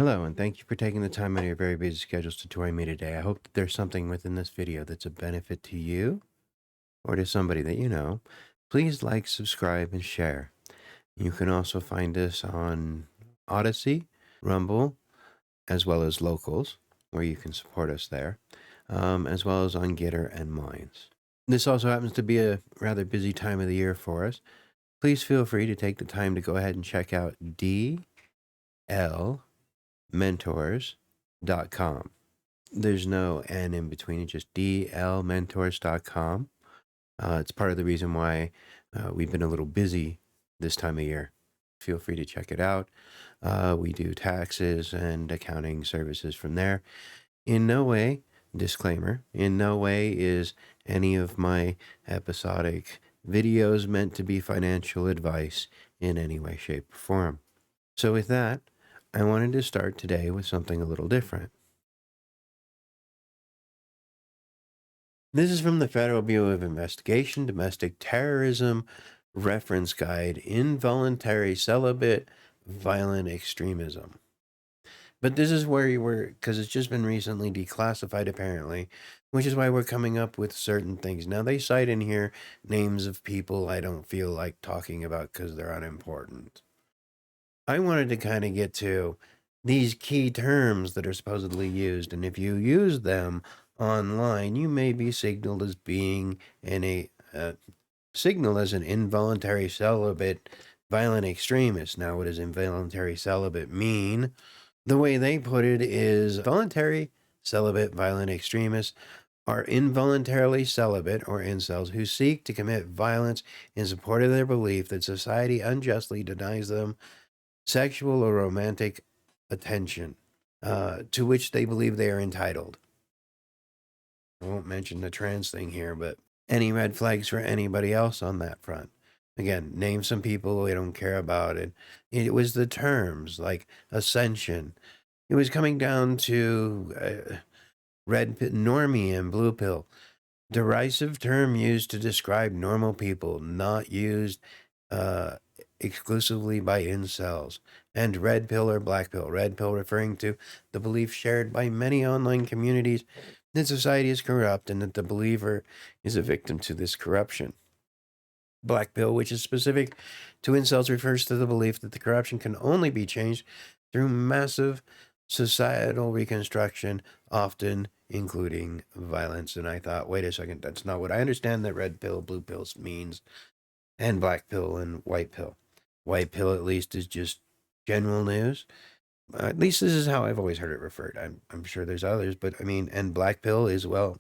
Hello, and thank you for taking the time out of your very busy schedules to join me today. I hope that there's something within this video that's a benefit to you or to somebody that you know. Please like, subscribe, and share. You can also find us on Odyssey, Rumble, as well as Locals, where you can support us there, as well as on Gettr and Minds. This also happens to be a rather busy time of the year for us. Please feel free to take the time to go ahead and check out D&L Mentors.com. There's no N in between, it's just dlmentors.com. It's part of the reason why we've been a little busy this time of year. Feel free to check it out. We do taxes and accounting services from there. In no way, disclaimer, in no way is any of my episodic videos meant to be financial advice in any way, shape, or form. So with that, I wanted to start today with something a little different. This is from the Federal Bureau of Investigation, Domestic Terrorism Reference Guide, Involuntary Celibate, Violent Extremism. But this is where you were, because it's just been recently declassified apparently, which is why we're coming up with certain things. Now they cite in here names of people I don't feel like talking about because they're unimportant. I wanted to kind of get to these key terms that are supposedly used, and if you use them online, you may be signaled as being signaled as an involuntary celibate violent extremist. Now, what does involuntary celibate mean? The way they put it is voluntary celibate violent extremists are involuntarily celibate or incels who seek to commit violence in support of their belief that society unjustly denies them sexual or romantic attention to which they believe they are entitled. I won't mention the trans thing here, but any red flags for anybody else on that front? Again, name some people we don't care about. And it was the terms like ascension. It was coming down to red normie and blue pill. Derisive term used to describe normal people, not used exclusively by incels. And red pill or black pill. Red pill referring to the belief shared by many online communities that society is corrupt and that the believer is a victim to this corruption. Black pill, which is specific to incels, refers to the belief that the corruption can only be changed through massive societal reconstruction, often including violence. And I thought, wait a second, that's not what I understand that red pill, blue pills means, and black pill and white pill. White pill, at least, is just general news. At least this is how I've always heard it referred. I'm sure there's others, but I mean, and black pill is, well,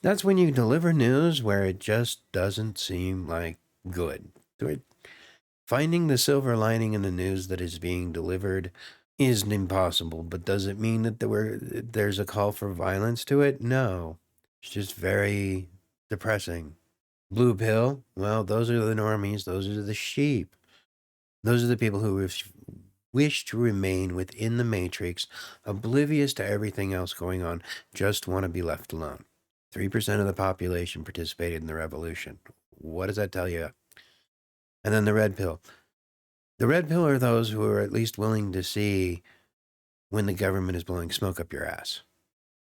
that's when you deliver news where it just doesn't seem like good. Finding the silver lining in the news that is being delivered isn't impossible, but does it mean that there's a call for violence to it? No. It's just very depressing. Blue pill, well, those are the normies, those are the sheep. Those are the people who wish to remain within the matrix, oblivious to everything else going on, just want to be left alone. 3% of the population participated in the revolution. What does that tell you? And then the red pill. The red pill are those who are at least willing to see when the government is blowing smoke up your ass.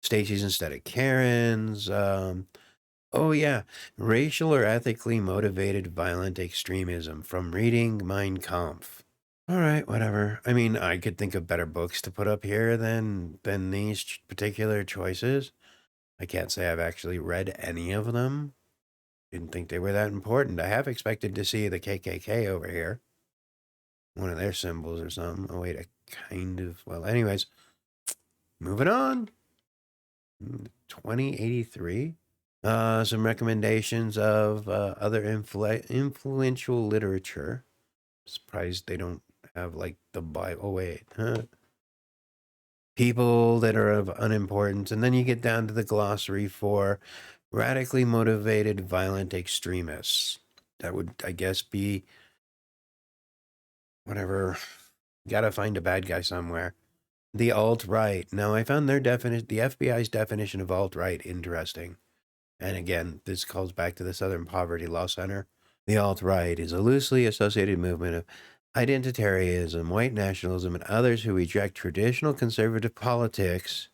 Stacey's instead of Karen's. Oh yeah, racial or ethically motivated violent extremism from reading Mein Kampf. All right, whatever. I mean, I could think of better books to put up here than these particular choices. I can't say I've actually read any of them. Didn't think they were that important. I have expected to see the KKK over here. One of their symbols or something. Oh wait, I kind of, well, anyways. Moving on. 2083. Some recommendations of other influential literature. Surprised they don't have like the Bible. Oh wait, people that are of unimportance, and then you get down to the glossary for radically motivated violent extremists. That would, I guess, be whatever. Gotta find a bad guy somewhere. The alt-right. Now, I found their definition, the FBI's definition of alt-right, interesting. And again, this calls back to the Southern Poverty Law Center. The alt-right is a loosely associated movement of identitarianism, white nationalism, and others who reject traditional conservative politics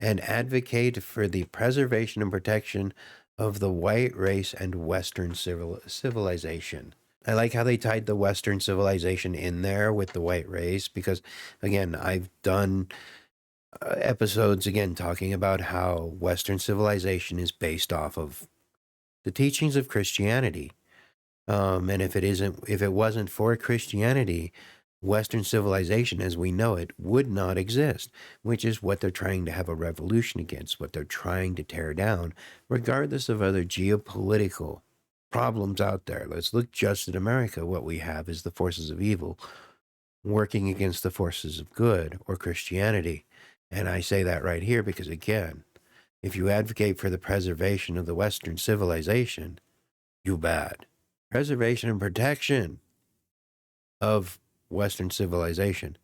and advocate for the preservation and protection of the white race and Western civilization. I like how they tied the Western civilization in there with the white race because, again, I've done episodes again talking about how Western civilization is based off of the teachings of Christianity. And if it wasn't for Christianity, Western civilization as we know it would not exist, which is what they're trying to have a revolution against, what they're trying to tear down, regardless of other geopolitical problems out there. Let's look just at America. What we have is the forces of evil working against the forces of good or Christianity. And I say that right here because, again, if you advocate for the preservation of the Western civilization, you bad. Preservation and protection of Western civilization.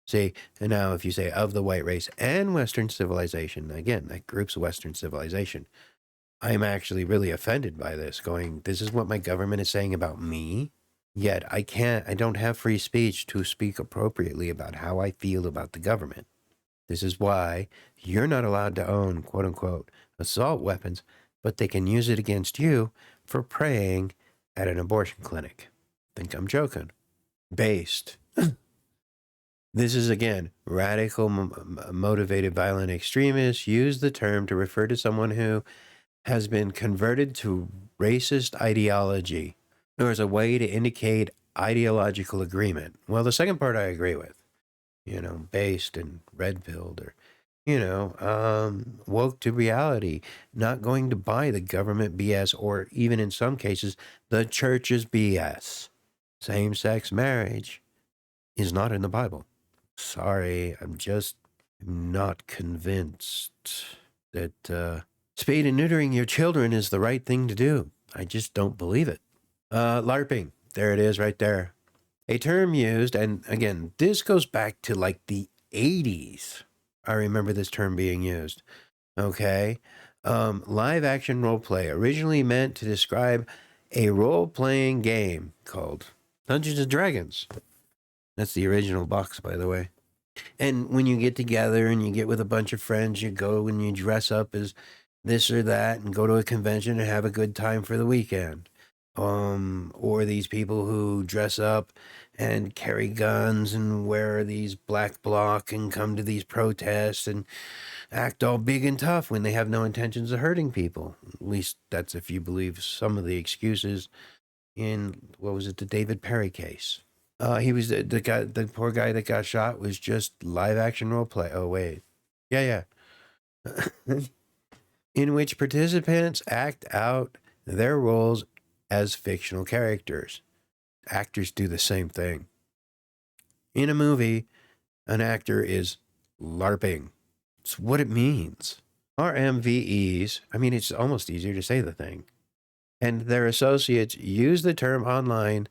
See, and now if you say of the white race and Western civilization, again, that groups Western civilization. I'm actually really offended by this, going, this is what my government is saying about me? Yet I don't have free speech to speak appropriately about how I feel about the government. This is why you're not allowed to own, quote unquote, assault weapons, but they can use it against you for praying at an abortion clinic. Think I'm joking. Based. This is, again, radical motivated violent extremists use the term to refer to someone who has been converted to racist ideology or as a way to indicate ideological agreement. Well, the second part I agree with, based and red-pilled or, woke to reality, not going to buy the government BS or even in some cases, the church's BS. Same-sex marriage is not in the Bible. Sorry, I'm just not convinced that spaying and neutering your children is the right thing to do. I just don't believe it. LARPing. There it is right there. A term used, and again, this goes back to like the 80s. I remember this term being used. Okay. Live action role play, originally meant to describe a role playing game called Dungeons and Dragons. That's the original box, by the way. And when you get together and you get with a bunch of friends, you go and you dress up as this or that and go to a convention and have a good time for the weekend. Or these people who dress up and carry guns and wear these black bloc and come to these protests and act all big and tough when they have no intentions of hurting people. At least that's if you believe some of the excuses in, what was it, the David Perry case. He was the guy, the poor guy that got shot was just live action role play. Oh, wait. Yeah. In which participants act out their roles as fictional characters. Actors do the same thing. In a movie, an actor is LARPing. It's what it means. RMVEs, I mean, it's almost easier to say the thing. And their associates use the term online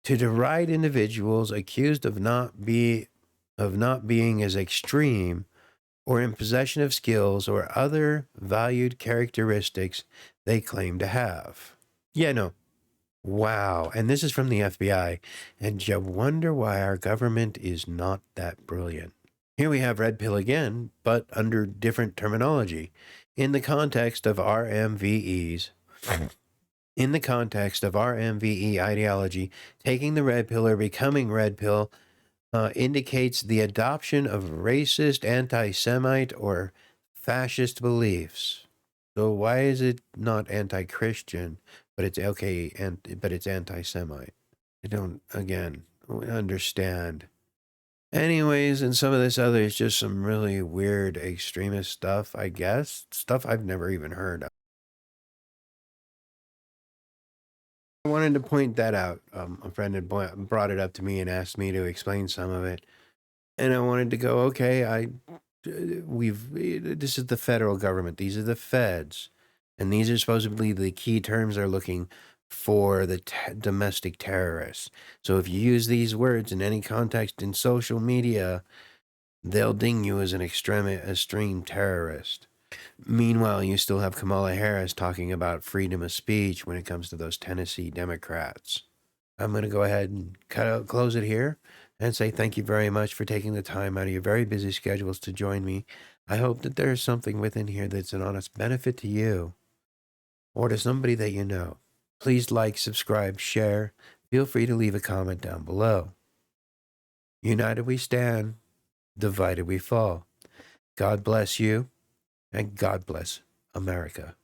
to deride individuals accused of not being as extreme or in possession of skills or other valued characteristics they claim to have. Yeah, no. Wow. And this is from the FBI. And you wonder why our government is not that brilliant. Here we have red pill again, but under different terminology. In the context of RMVEs, in the context of RMVE ideology, taking the red pill or becoming red pill indicates the adoption of racist, anti-Semite, or fascist beliefs. So why is it not anti-Christian, but it's okay, but it's anti-Semite? I don't, again, understand. Anyways, and some of this other is just some really weird extremist stuff, I guess. Stuff I've never even heard of. I wanted to point that out. A friend had brought it up to me and asked me to explain some of it. And I wanted to go, okay, this is the federal government. These are the feds. And these are supposedly the key terms they're looking for the domestic terrorists. So if you use these words in any context in social media, they'll ding you as an extreme terrorist. Meanwhile, you still have Kamala Harris talking about freedom of speech when it comes to those Tennessee Democrats. I'm going to go ahead and close it here and say thank you very much for taking the time out of your very busy schedules to join me. I hope that there's something within here that's an honest benefit to you or to somebody that you know. Please like, subscribe, share. Feel free to leave a comment down below. United we stand, divided we fall. God bless you, and God bless America.